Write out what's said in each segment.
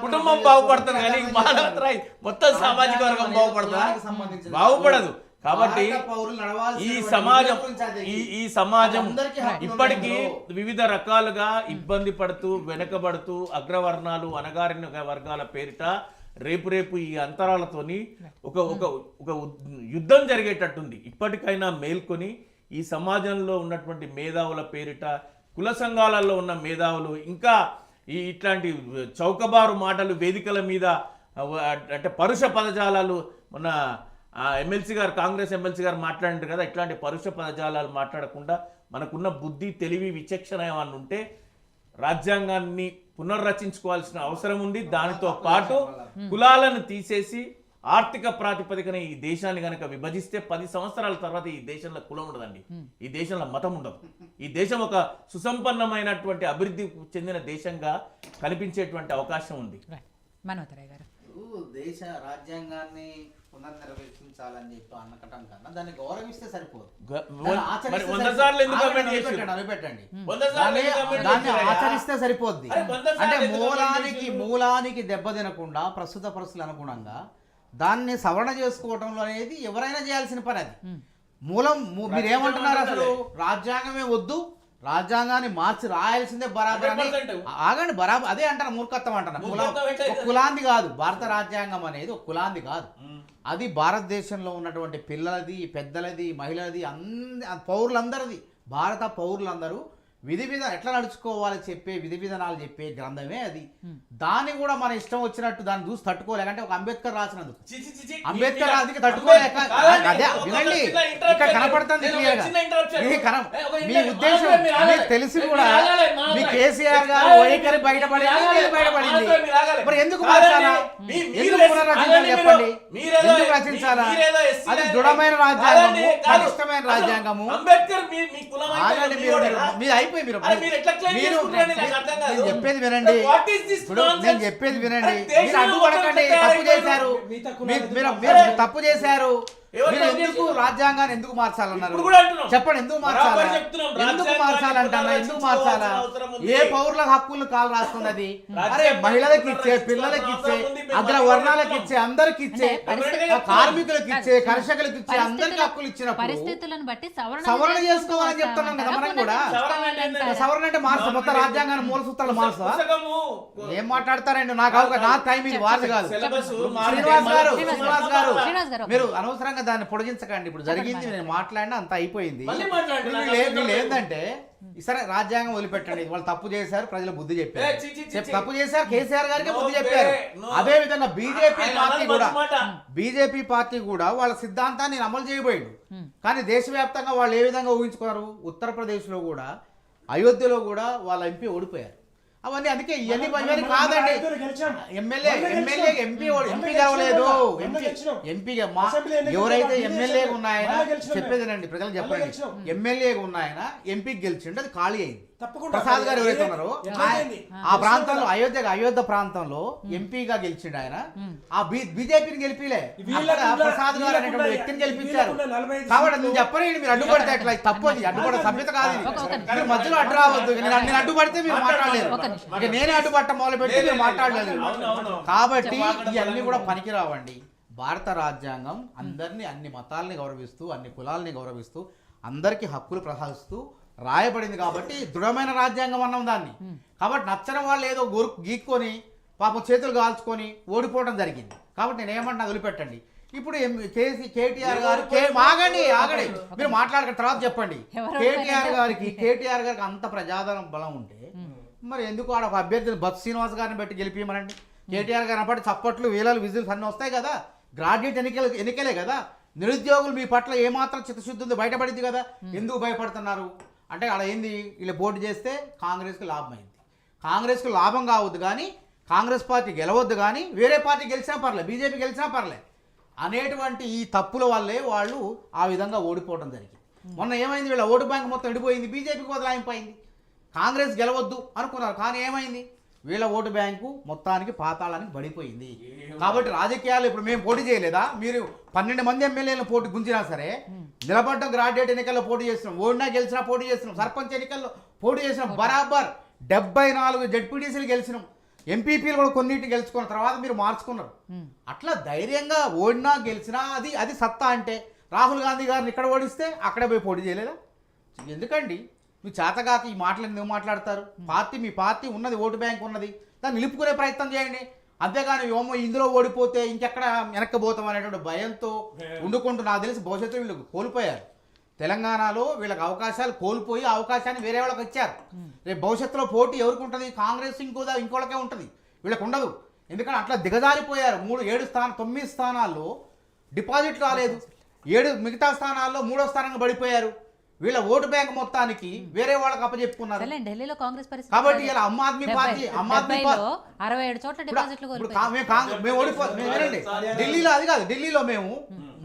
కుటుంబం బాగుపడుతుంది కానీ మానవతరాయి మొత్తం సామాజిక వర్గం బాగుపడుతుందా? బాగుపడదు. కాబట్టి ఈ సమాజం ఇప్పటికీ వివిధ రకాలుగా ఇబ్బంది పడుతూ వెనకబడుతూ అగ్రవర్ణాలు అణగారిన వర్గాల పేరిట రేపు ఈ అంతరాలతోని ఒక యుద్ధం జరిగేటట్టుంది. ఇప్పటికైనా మేల్కొని ఈ సమాజంలో ఉన్నటువంటి మేధావుల పేరిట కుల సంఘాలలో ఉన్న మేధావులు ఇంకా ఇట్లాంటి చౌకబారు మాటలు వేదికల మీద అంటే పరుష పదజాలాలు మన ఎమ్మెల్సీ గారు కాంగ్రెస్ ఎమ్మెల్సీ గారు మాట్లాడారు కదా, ఇట్లాంటి పరుష పదజాలాలు మాట్లాడకుండా మనకున్న బుద్ధి తెలివి విచక్షణ ఏమన్నా ఉంటే రాజ్యాంగాన్ని పునర్రచించుకోవాల్సిన అవసరం ఉంది. దానితో పాటు కులాలను తీసేసి ఆర్థిక ప్రాతిపదికన ఈ దేశాన్ని కనుక విభజిస్తే 10 సంవత్సరాల తర్వాత ఈ దేశంలో కులం ఉండదండి, ఈ దేశంలో మతం ఉండదు. ఈ దేశం ఒక సుసంపన్నమైనటువంటి అభివృద్ధి చెందిన దేశంగా కనిపించేటువంటి అవకాశం ఉంది. దేశ రాజ్యాంగాన్ని పునర్నిర్వచించాలని చెప్పి అనకటం కన్నా దాన్ని గౌరవిస్తే సరిపోదు. దాన్ని ఆచరిస్తే సరిపోద్ది. అంటే మూలానికి దెబ్బ తినకుండా ప్రస్తుత పరిస్థితులు అనుగుణంగా దాన్ని సవరణ చేసుకోవటంలో అనేది ఎవరైనా చేయాల్సిన పని. అది మూలం. మీరేమంటున్నారు అసలు రాజ్యాంగమే వద్దు, రాజ్యాంగాన్ని మార్చి రాయాల్సిందే బరాబర్ అని. ఆగండి, బరాబర్ అదే అంటారు, మూర్ఖత్వం అంటారు. కులాంది కాదు భారత రాజ్యాంగం అనేది, ఒక కులాంది కాదు. అది భారతదేశంలో ఉన్నటువంటి పిల్లలది, పెద్దలది, మహిళలది, పౌరులందరిది. భారత పౌరులందరూ ఎట్లా నడుచుకోవాలి చెప్పే విధి విధానాలు చెప్పే గ్రంథమే అది. దాన్ని కూడా మన ఇష్టం వచ్చినట్టు దాన్ని చూసి తట్టుకోలేక, అంటే ఒక అంబేద్కర్ రాసినందుకు అంబేద్కర్ రాసికి తట్టుకోలేక. అదే వినండి, ఇక్కడ కనపడుతుంది క్లియర్గా. మీ ఉద్దేశం మీకు తెలిసి కూడా మీ కేసీఆర్ గారు వైఖరి బయటపడింది. మరి ఎందుకు మార్చాలా? ఎందుకు పునర్రచించాలి చెప్పండి? ఎందుకు రచించాలా? అది దృఢమైన రాజ్యాంగము, పటిష్టమైన రాజ్యాంగము. మీరు అయిపోయి చెప్పేది వినండి, నేను చెప్పేది వినండి. మీరు అడ్డుపడకండి. తప్పు చేశారు. మీరు ఎందుకు రాజ్యాంగాన్ని ఎందుకు మార్చాలన్నారు చెప్పండి? ఎందుకు మార్చాలా? ఎందుకు మార్చాలంటున్నా? ఎందుకు మార్చాలా? ఏ పౌరుల హక్కులను కాలు రాస్తున్నది? అరే మహిళలకు ఇచ్చే, పిల్లలకి ఇచ్చే, అగ్ర వర్ణాలకు ఇచ్చే, అందరికి ఇచ్చే, కార్మికులకు ఇచ్చే, కర్షకులకు ఇచ్చే, అందరికి హక్కులు ఇచ్చినప్పుడు సవరణ చేసుకోవాలని చెప్తున్నాం కదా మనం కూడా. సవరణ అంటే మార్చు, మొత్తం రాజ్యాంగాన్ని మూల సూత్రాలు మార్చా? ఏం మాట్లాడతారండి? నా టైం ఇది వారిది కాదు. శ్రీనివాస్ గారు మీరు అనవసరంగా దాన్ని పొడిగించకండి. ఇప్పుడు జరిగింది, నేను మాట్లాడినా అంత అయిపోయింది. వీళ్ళు ఏంటంటే సరే రాజ్యాంగం వదిలిపెట్టండి, వాళ్ళు తప్పు చేశారు, ప్రజలు బుద్ధి చెప్పారు. తప్పు చేశారు, కేసీఆర్ గారికి బుద్ధి చెప్పారు. అదే విధంగా బీజేపీ పార్టీ కూడా వాళ్ళ సిద్ధాంతాన్ని అమలు చేయబోయిండు. కానీ దేశవ్యాప్తంగా వాళ్ళు ఏ విధంగా ఊహించుకున్నారు? ఉత్తరప్రదేశ్లో కూడా, అయోధ్యలో కూడా వాళ్ళ ఎంపీ ఓడిపోయారు. అవన్నీ అందుకే ఇవన్నీ కాదండి. ఎంపీ గెలవలేదు. ఎంపీగా ఎవరైతే ఎమ్మెల్యేగా ఉన్నాయన చెప్పేదేనండి, ప్రజలకు చెప్పండి. ఎమ్మెల్యేగా ఉన్నాయన ఎంపీకి గెలిచిండు, అది ఖాళీ అయింది. ప్రసాద్ గారు ఎవరైతే ఉన్నారో ఆ ప్రాంతంలో, అయోధ్య ప్రాంతంలో ఎంపీగా గెలిచిండు ఆయన. ఆ బీజేపీని గెలిపిలే, ప్రసాద్ గారు అనేటువంటి వ్యక్తిని గెలిపించారు. కాబట్టి నేను చెప్పండి, మీరు అడ్డుపడితే ఎట్లా? తప్పు అది, అడ్డుపడే సభ్యత కాదు. మీరు మధ్యలో అడ్డు రావద్దు. నేను అడ్డుపడితే మీరు మాట్లాడలేరు, నేనే అడ్డుపట్ట మొదలు పెడితే మీరు మాట్లాడలేదు. కాబట్టి ఇవన్నీ కూడా పనికిరావండి. భారత రాజ్యాంగం అందరినీ, అన్ని మతాలని గౌరవిస్తూ, అన్ని కులాలని గౌరవిస్తూ, అందరికీ హక్కులు ప్రసాదిస్తూ రాయబడింది. కాబట్టి దృఢమైన రాజ్యాంగం అన్నాం దాన్ని. కాబట్టి నచ్చని వాళ్ళు ఏదో గీక్కొని పాపం చేతులు కాల్చుకొని ఓడిపోవడం జరిగింది. కాబట్టి నేను ఏమన్నా వదిలిపెట్టండి. ఇప్పుడు కేటీఆర్ గారు ఆగండి మీరు మాట్లాడక తర్వాత చెప్పండి. కేటీఆర్ గారికి అంత ప్రజాదరణ బలం ఉంటే మరి ఎందుకు ఆడ ఒక అభ్యర్థిని బత్ శ్రీనివాస్ గారిని పెట్టి గెలిపియమనండి. కేటీఆర్ గారిని బట్టి చప్పట్లు, వీలలు, విజిల్స్ అన్నీ వస్తాయి కదా. గ్రాడ్యుయేట్ ఎన్నికలే కదా. నిరుద్యోగులు మీ పట్ల ఏమాత్రం చిత్తశుద్ధి ఉందో బయటపడింది కదా. ఎందుకు భయపడుతున్నారు అంటే అలా ఏంది, వీళ్ళు పోటీ చేస్తే కాంగ్రెస్కి లాభం అయింది. కాంగ్రెస్కి లాభం కావద్దు కానీ, కాంగ్రెస్ పార్టీ గెలవద్దు కానీ, వేరే పార్టీ గెలిచినా పర్లే, బీజేపీ గెలిచినా పర్లే అనేటువంటి ఈ తప్పుల వల్లే వాళ్ళు ఆ విధంగా ఓడిపోవడం జరిగింది. మొన్న ఏమైంది, వీళ్ళ ఓటు బ్యాంక్ మొత్తం విడిపోయింది, బీజేపీకి బదలాయింపోయింది. కాంగ్రెస్ గెలవద్దు అనుకున్నారు కానీ ఏమైంది, వీళ్ళ ఓటు బ్యాంకు మొత్తానికి పాతాళానికి పడిపోయింది. కాబట్టి రాజకీయాలు ఇప్పుడు మేము పోటీ చేయలేదా? మీరు 12 మంది ఎమ్మెల్యేలను పోటీ గుంజినా సరే, నిలబడ్డం గ్రాడ్యుయేట్ ఎన్నికల్లో పోటీ చేస్తున్నాం, ఓడినా గెలిచినా పోటీ చేస్తున్నాం, సర్పంచ్ ఎన్నికల్లో పోటీ చేసినాం, బరాబర్ 74 జడ్పీటీసీలు గెలిచినాం. ఎంపీపీలు కూడా కొన్నిటిని గెలుచుకున్న తర్వాత మీరు మార్చుకున్నారు. అట్లా ధైర్యంగా ఓడినా గెలిచినా అది సత్తా. అంటే రాహుల్ గాంధీ గారిని ఇక్కడ ఓడిస్తే అక్కడే పోయి పోటీ చేయలేదా? ఎందుకండి మీ చేతగాక ఈ మాటలు ఎందుకు మాట్లాడతారు? మీ పార్టీ ఉన్నది, ఓటు బ్యాంక్ ఉన్నది, దాన్ని నిలుపుకునే ప్రయత్నం చేయండి. అంతేగాని ఇందులో ఓడిపోతే ఇంకెక్కడ వెనక్కిపోతాం అనేటువంటి భయంతో ఉండుకుంటూ నాకు తెలిసి భవిష్యత్తు వీళ్ళు కోల్పోయారు. తెలంగాణలో వీళ్ళకి అవకాశాలు కోల్పోయి అవకాశాన్ని వేరే వాళ్ళకి ఇచ్చారు. రేపు భవిష్యత్తులో పోటీ ఎవరికి ఉంటుంది? కాంగ్రెస్ ఇంకోళ్ళకే ఉంటుంది, వీళ్ళకి ఉండదు. ఎందుకంటే అట్లా దిగజారిపోయారు. 9 స్థానాల్లో డిపాజిట్ రాలేదు, 7 మిగతా స్థానాల్లో 3వ స్థానంగా పడిపోయారు. వీళ్ళ ఓటు బ్యాంక్ మొత్తానికి వేరే వాళ్ళకి అప్పచెప్పుకున్నారు. ఢిల్లీలో కాంగ్రెస్ పరిస్థితి కాబట్టి ఇలా ఆమ్ ఆద్మీ పార్టీ 67 చోట్ల డిపాజిట్లు మేము ఓడిపోయాం. ఢిల్లీలో అది కాదు, ఢిల్లీలో మేము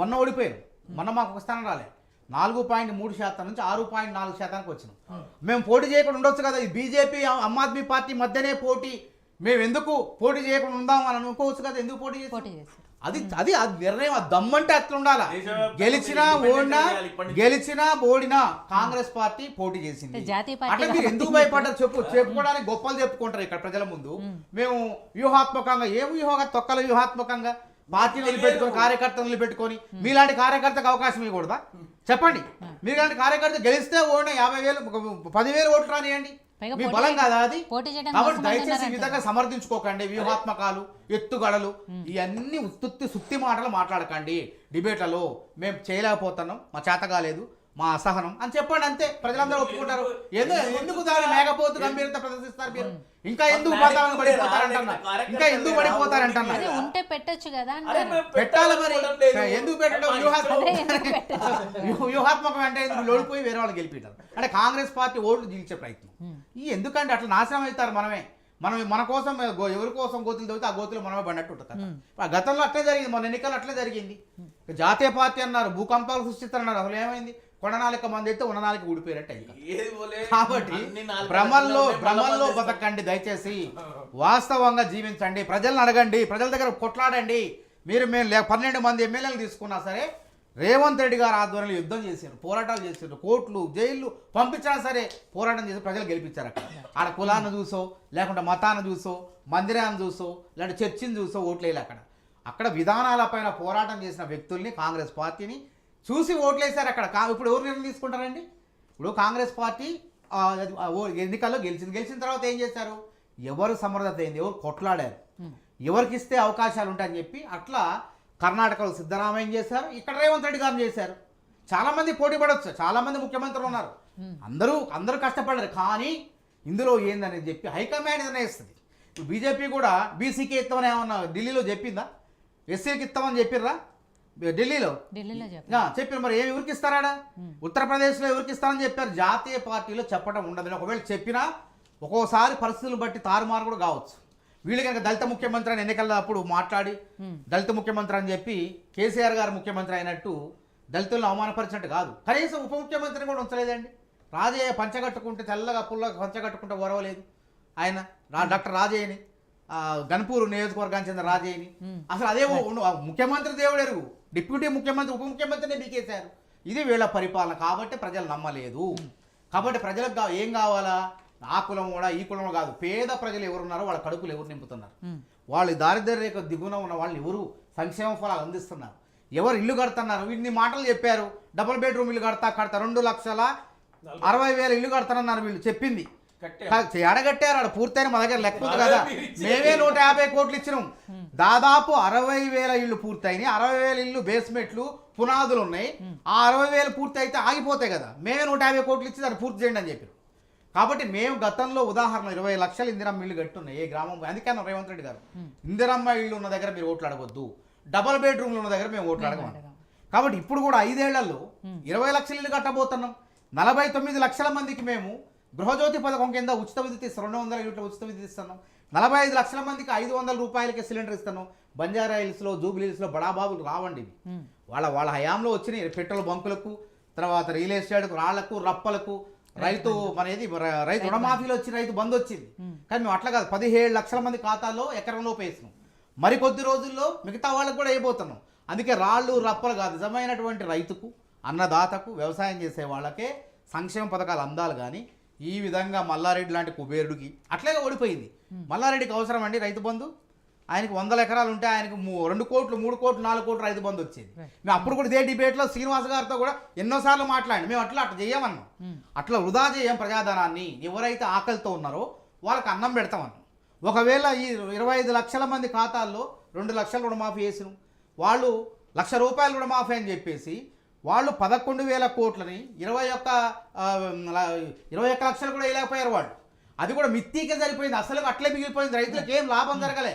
మొన్న ఓడిపోయాం. మొన్న మాకు ఒక స్థానం రాలేదు. 4.3% నుంచి 6.4%కి వచ్చినాం. మేము పోటీ చేయకుండా ఉండొచ్చు కదా. ఈ బీజేపీ ఆమ్ ఆద్మీ పార్టీ మధ్యనే పోటీ, మేము ఎందుకు పోటీ చేయకుండా ఉందాం అని అనుకోవచ్చు కదా. ఎందుకు పోటీ చేస్తాం? అది నిర్ణయం. దమ్మంటే అట్లా ఉండాలా. గెలిచినా ఓడినా కాంగ్రెస్ పార్టీ పోటీ చేసింది. అట్లా మీరు ఎందుకు భయపడ్డారు? చెప్పుకోవడానికి గొప్పలు చెప్పుకుంటారు ఇక్కడ ప్రజల ముందు. మేము వ్యూహాత్మకంగా తొక్కల వ్యూహాత్మకంగా పార్టీని వదిలిపెట్టుకొని కార్యకర్తను వదిలిపెట్టుకొని మీలాంటి కార్యకర్తకు అవకాశం ఇవ్వకూడదా? చెప్పండి. మీలాంటి కార్యకర్త గెలిస్తే ఓడిన 50,000 10,000 ఓట్లు రానియండి, మీ బలం కాదా అది? కాబట్టి దయచేసి ఈ విధంగా సమర్థించుకోకండి. వ్యూహాత్మకాలు, ఎత్తుగడలు, ఇవన్నీ సుత్తి మాటలు మాట్లాడకండి డిబేట్లలో. మేము చేయలేకపోతున్నాం, మా చేత కాలేదు, మా అసహనం అని చెప్పండి, అంతే. ప్రజలందరూ ఒప్పుకుంటారు. ఎందుకు దాని మేకపోతు గంభీరత ప్రదర్శిస్తారు మీరు? ఇంకా ఎందుకు పడిపోతారంటున్నా? ఉంటే పెట్టొచ్చు కదా. పెట్టాలి మరి. ఎందుకు పెట్టడం? వ్యూహాత్మకం అంటే లోడిపోయి వేరే వాళ్ళు గెలిపిటారు అంటే కాంగ్రెస్ పార్టీ ఓట్లు జీల్చే ప్రయత్నం. ఎందుకంటే అట్లా నాశనం అవుతారు. మన కోసం ఎవరి కోసం గోతులు తవ్వితే ఆ గోతులు మనమే పడినట్టు ఉంటుంది. గతంలో అట్లే జరిగింది, మన ఎన్నికలు అట్లే జరిగింది. జాతీయ పార్టీ అన్నారు, భూకంపాలు సృష్టిస్తారన్నారు. అసలు ఏమైంది? కొననాలిక మంది అయితే ఉన్ననాలిక ఊడిపోయారట. కాబట్టి భ్రమల్లో బతకండి. దయచేసి వాస్తవంగా జీవించండి. ప్రజలను అడగండి, ప్రజల దగ్గర కొట్లాడండి. మేము 12 మంది ఎమ్మెల్యేలు తీసుకున్నా సరే రేవంత్ రెడ్డి గారు ఆధ్వర్యంలో యుద్ధం చేశారు, పోరాటాలు చేశారు, కోర్టులు జైళ్ళు పంపించినా సరే పోరాటం చేసి ప్రజలు గెలిపించారు. ఆడ కులాన్ని చూసో, లేకుంటే మతాన్ని చూసో, మందిరాన్ని చూసో, లేదంటే చర్చిని చూసో ఓట్లేలు. అక్కడ విధానాలపైన పోరాటం చేసిన వ్యక్తుల్ని, కాంగ్రెస్ పార్టీని చూసి ఓట్లేశారు అక్కడ. ఇప్పుడు ఎవరు నిర్ణయం తీసుకుంటారండి? ఇప్పుడు కాంగ్రెస్ పార్టీ ఎన్నికల్లో గెలిచిన తర్వాత ఏం చేశారు? ఎవరు సమర్థత అయింది, ఎవరు కొట్లాడారు, ఎవరికి ఇస్తే అవకాశాలు ఉంటాయని చెప్పి అట్లా కర్ణాటకలో సిద్ధరామయ్య చేశారు, ఇక్కడ రేవంత్ రెడ్డి గారు చేశారు. చాలామంది పోటీ పడవచ్చు, చాలామంది ముఖ్యమంత్రులు ఉన్నారు, అందరూ కష్టపడరు. కానీ ఇందులో ఏందని చెప్పి హైకమాండ్ నిర్ణయిస్తుంది. ఇప్పుడు బీజేపీ కూడా బీసీకి ఇస్తామని ఏమన్నా ఢిల్లీలో చెప్పిందా? ఎస్సీకి ఇస్తామని చెప్పిర్రా ఢిల్లీలో చెప్పారు. మరి ఎవరికి ఇస్తారా? ఉత్తరప్రదేశ్లో ఎవరికి ఇస్తారని చెప్పారు. జాతీయ పార్టీలో చెప్పడం ఉండదు. ఒకవేళ చెప్పినా ఒక్కోసారి పరిస్థితులను బట్టి తారుమారు కూడా కావచ్చు. వీళ్ళు కనుక దళిత ముఖ్యమంత్రి అని ఎన్నికల్లో అప్పుడు మాట్లాడి దళిత ముఖ్యమంత్రి అని చెప్పి కేసీఆర్ గారు ముఖ్యమంత్రి అయినట్టు దళితులను అవమానపరిచినట్టు కాదు. కనీసం ఉప ముఖ్యమంత్రిని కూడా ఉంచలేదండి. రాజయ్య పంచగట్టుకుంటే తెల్లగా పుల్లగా పంచగట్టుకుంటే ఓరవలేదు ఆయన. డాక్టర్ రాజయ్యని, గన్పూర్ నియోజకవర్గానికి చెందిన రాజయ్యని అసలు అదే ముఖ్యమంత్రి దేవుడు ఎరుగు, డిప్యూటీ ముఖ్యమంత్రి ఉప ముఖ్యమంత్రిని బీకేశారు. ఇది వీళ్ళ పరిపాలన. కాబట్టి ప్రజలు నమ్మలేదు. కాబట్టి ప్రజలకు ఏం కావాలా? ఆ కులం కూడా ఈ కులం కాదు, పేద ప్రజలు ఎవరున్నారో వాళ్ళ కడుపులు ఎవరు నింపుతున్నారు, వాళ్ళు దారిద్ర్య రేఖ దిగున ఉన్న వాళ్ళని ఎవరు సంక్షేమ ఫలాలు అందిస్తున్నారు, ఎవరు ఇల్లు కడుతున్నారు. ఇన్ని మాటలు చెప్పారు. డబుల్ బెడ్రూమ్ ఇల్లు కడతా 2,60,000 ఇల్లు కడతానన్నారు వీళ్ళు చెప్పింది. ఎడగట్టారు. ఆడ పూర్తయిన మా దగ్గర లెక్క కదా. మేమే 150 కోట్లు ఇచ్చినాం. దాదాపు 60,000 ఇళ్ళు పూర్తయినాయి. 60,000 ఇళ్ళు బేస్మెంట్లు పునాదులు ఉన్నాయి. ఆ 60,000 పూర్తి అయితే ఆగిపోతాయి కదా. మేమే 150 కోట్లు ఇచ్చి దాన్ని పూర్తి చేయండి అని చెప్పారు. కాబట్టి మేము గతంలో ఉదాహరణ 20 లక్షల ఇందిరమ్మ ఇళ్ళు కట్టున్నాయి ఏ గ్రామం. అందుకని రేవంత్ రెడ్డి గారు ఇందిరమ్మ ఇళ్ళు ఉన్న దగ్గర మీరు ఓట్లు అడగొద్దు, డబుల్ బెడ్రూమ్లు ఉన్న దగ్గర మేము ఓట్లు అడగమని. కాబట్టి ఇప్పుడు కూడా 5 ఏళ్లలో 20 లక్షల ఇల్లు కట్టబోతున్నాం. 49 లక్షల మందికి మేము గృహజ్యోతి పథకం కింద ఉచిత విద్యుత్ ఇస్తాం. 200 యూనిట్ల ఉచిత విద్యుత్ ఇస్తున్నాం. 45 లక్షల మందికి 500 రూపాయలకి సిలిండర్ ఇస్తున్నాం. బంజారా హిల్స్లో, జూబ్లీ హిల్స్లో బడాబాబులు రావండి. వాళ్ళ హయాంలో వచ్చినాయి. పెట్రోల్ బంకులకు, తర్వాత రియల్ ఎస్టేట్కు, రాళ్లకు, రప్పలకు, రైతు రుణమాఫీలో వచ్చి రైతు బంద్ వచ్చింది. కానీ మేము అట్లా కాదు. 17 లక్షల మంది ఖాతాలో ఎకరంలోపు వేసినాం. మరికొద్ది రోజుల్లో మిగతా వాళ్ళకు కూడా వేయబోతున్నాం. అందుకే రాళ్ళు రప్పలు కాదు, నిజమైనటువంటి రైతుకు, అన్నదాతకు, వ్యవసాయం చేసే వాళ్ళకే సంక్షేమ పథకాలు అందాలి. కానీ ఈ విధంగా మల్లారెడ్డి లాంటి కుబేరుడికి అట్లాగే ఓడిపోయింది. మల్లారెడ్డికి అవసరం అండి రైతు బంధు? ఆయనకి 100 ఎకరాలు ఉంటే ఆయనకు 2 కోట్లు 3 కోట్లు 4 కోట్లు రైతు బంధు వచ్చేది. మేము అప్పుడు కూడా ఇదే డిబేట్లో శ్రీనివాస్ గారితో కూడా ఎన్నోసార్లు మాట్లాడి మేము అట్లా చేయమన్నాం. అట్లా వృధా చేయం ప్రజాధనాన్ని. ఎవరైతే ఆకలితో ఉన్నారో వాళ్ళకి అన్నం పెడతామన్నాం. ఒకవేళ ఈ 25 లక్షల మంది ఖాతాల్లో 2 లక్షలు రుణమాఫీ చేసినాం, వాళ్ళు ₹1,00,000 రుణమాఫీ అని చెప్పేసి వాళ్ళు 11,000 కోట్లని 21 లక్షలు కూడా వేయలేకపోయారు వాళ్ళు. అది కూడా మిత్తికే సరిపోయింది, అసలు అట్లే మిగిలిపోయింది, రైతులకు ఏం లాభం జరగలే.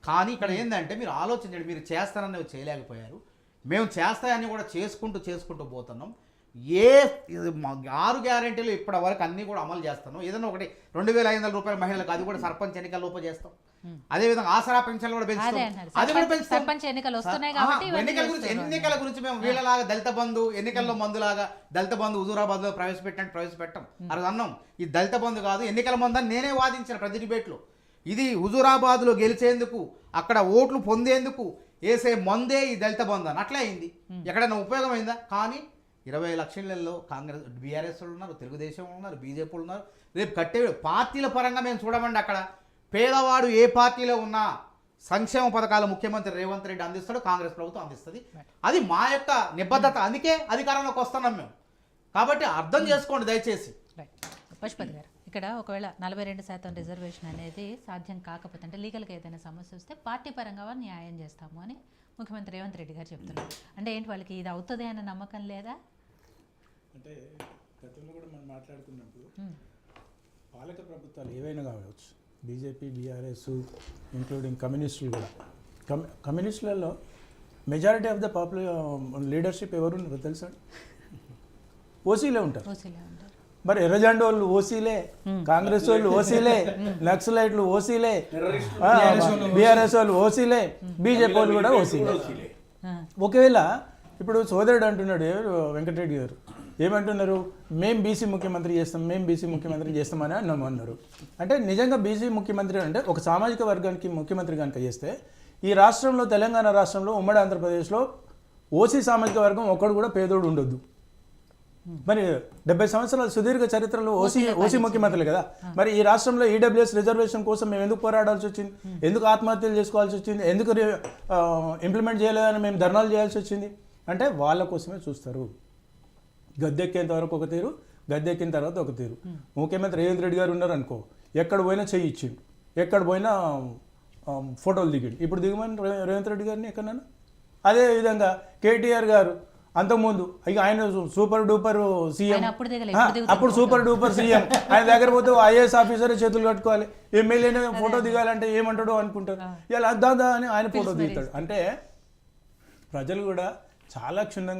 కానీ ఇక్కడ ఏంటంటే మీరు ఆలోచించండి, మీరు చేస్తారని చేయలేకపోయారు, మేము చేస్తాయని కూడా చేసుకుంటూ పోతున్నాం. 6 గ్యారెంటీలు ఇప్పటి వరకు అన్నీ కూడా అమలు చేస్తాను. ఏదైనా ఒకటి ₹2,500 మహిళలకు, అది కూడా సర్పంచ్ ఎన్నికల లోపు చేస్తాం. అదేవిధంగా ఆసరా పెన్షన్లు కూడా పెంచుతాం, అది కూడా పెంచుతాం. సర్పంచ్ ఎన్నికలు వస్తున్నాయి కాబట్టి ఎన్నికల గురించి మేము వీళ్ళలాగా దళిత బంధు ఎన్నికల్లో మందులాగా దళిత బంధు హుజూరాబాద్ లో ప్రవేశపెట్టాం. అది అన్నాం, ఈ దళిత బంధు కాదు ఎన్నికల మందు అని నేనే వాదించిన ప్రతి డిబేట్లో. ఇది హుజూరాబాద్ లో గెలిచేందుకు, అక్కడ ఓట్లు పొందేందుకు వేసే మందే ఈ దళిత బంధు అని. అట్లే అయింది, ఎక్కడైనా ఉపయోగమైందా? కానీ 20 లక్షలలో కాంగ్రెస్ బీఆర్ఎస్ వాళ్ళు ఉన్నారు, తెలుగుదేశం ఉన్నారు, బీజేపీ ఉన్నారు. రేపు కట్టే పార్టీల పరంగా మేము చూడమండి, అక్కడ పేదవాడు ఏ పార్టీలో ఉన్నా సంక్షేమ పథకాలు ముఖ్యమంత్రి రేవంత్ రెడ్డి అందిస్తాడు, కాంగ్రెస్ ప్రభుత్వం అందిస్తుంది. అది మా యొక్క నిబద్ధత, అందుకే అధికారంలోకి వస్తున్నాం మేము. కాబట్టి అర్థం చేసుకోండి దయచేసి. పశుపతి గారు, ఇక్కడ ఒకవేళ 42% రిజర్వేషన్ అనేది సాధ్యం కాకపోతే, అంటే లీగల్గా ఏదైనా సమస్య వస్తే పార్టీ పరంగా న్యాయం చేస్తాము అని ముఖ్యమంత్రి రేవంత్ రెడ్డి గారు చెప్తున్నారు. అంటే ఏంటి, వాళ్ళకి ఇది అవుతుంది అన్న నమ్మకం లేదా? అంటే గతంలో కూడా మనం మాట్లాడుకున్నప్పుడు పాలక ప్రభుత్వాలు ఏవైనా కావచ్చు, బీజేపీ, బీఆర్ఎస్, ఇంక్లూడింగ్ కమ్యూనిస్టులు కూడా, కమ్యూనిస్టులలో మెజారిటీ ఆఫ్ ద లీడర్షిప్ ఎవరు ఉన్నారో తెలుసా? ఓసీలే ఉంటారు. మరి ఎర్రజెండా వాళ్ళు ఓసీలే, కాంగ్రెస్ వాళ్ళు ఓసీలే, నక్సలైట్లు ఓసీలే, బీఆర్ఎస్ వాళ్ళు ఓసీలే, బీజేపీ వాళ్ళు కూడా ఓసీలే. ఒకవేళ ఇప్పుడు సోదరుడు అంటున్నాడు వెంకటరెడ్డి గారు, ఏమంటున్నారు, మేము బీసీ ముఖ్యమంత్రి చేస్తామని అన్నారు. అంటే నిజంగా బీసీ ముఖ్యమంత్రి అంటే ఒక సామాజిక వర్గానికి ముఖ్యమంత్రి కనుక చేస్తే, ఈ రాష్ట్రంలో తెలంగాణ రాష్ట్రంలో ఉమ్మడి ఆంధ్రప్రదేశ్లో ఓసీ సామాజిక వర్గం ఒక్కడు కూడా పేదోడు ఉండొద్దు. మరి 70 సంవత్సరాల సుదీర్ఘ చరిత్రలో ఓసీ ముఖ్యమంత్రులు కదా. మరి ఈ రాష్ట్రంలో ఈడబ్ల్యూఎస్ రిజర్వేషన్ కోసం మేము ఎందుకు పోరాడాల్సి వచ్చింది, ఎందుకు ఆత్మహత్యలు చేసుకోవాల్సి వచ్చింది, ఎందుకు ఇంప్లిమెంట్ చేయలేదని మేము ధర్నాలు చేయాల్సి వచ్చింది? అంటే వాళ్ళ కోసమే చూస్తారు. గద్దెక్కేంత వరకు ఒక తీరు, గద్దెక్కిన తర్వాత ఒక తీరు. ముఖ్యమంత్రి రేవంత్ రెడ్డి గారు ఉన్నారు అనుకో, ఎక్కడ పోయినా చెయ్యి ఇచ్చిండు, ఎక్కడ పోయినా ఫోటోలు దిగిండు. ఇప్పుడు దిగమని రేవంత్ రెడ్డి గారిని ఎక్కడన్నా. అదేవిధంగా కేటీఆర్ గారు అంతకుముందు ఆయన సూపర్ డూపర్ సీఎం, అప్పుడు సూపర్ డూపర్ సీఎం, ఆయన దగ్గర పోతే ఐఏఎస్ ఆఫీసర్ చేతులు కట్టుకోవాలి, ఎమ్మెల్యేనే ఫోటో దిగాలంటే ఏమంటాడో అనుకుంటారు. ఇలా అద్దా అని ఆయన ఫోటో దిగుతాడు. అంటే ప్రజలు కూడా చాలా క్షుణ్ణంగా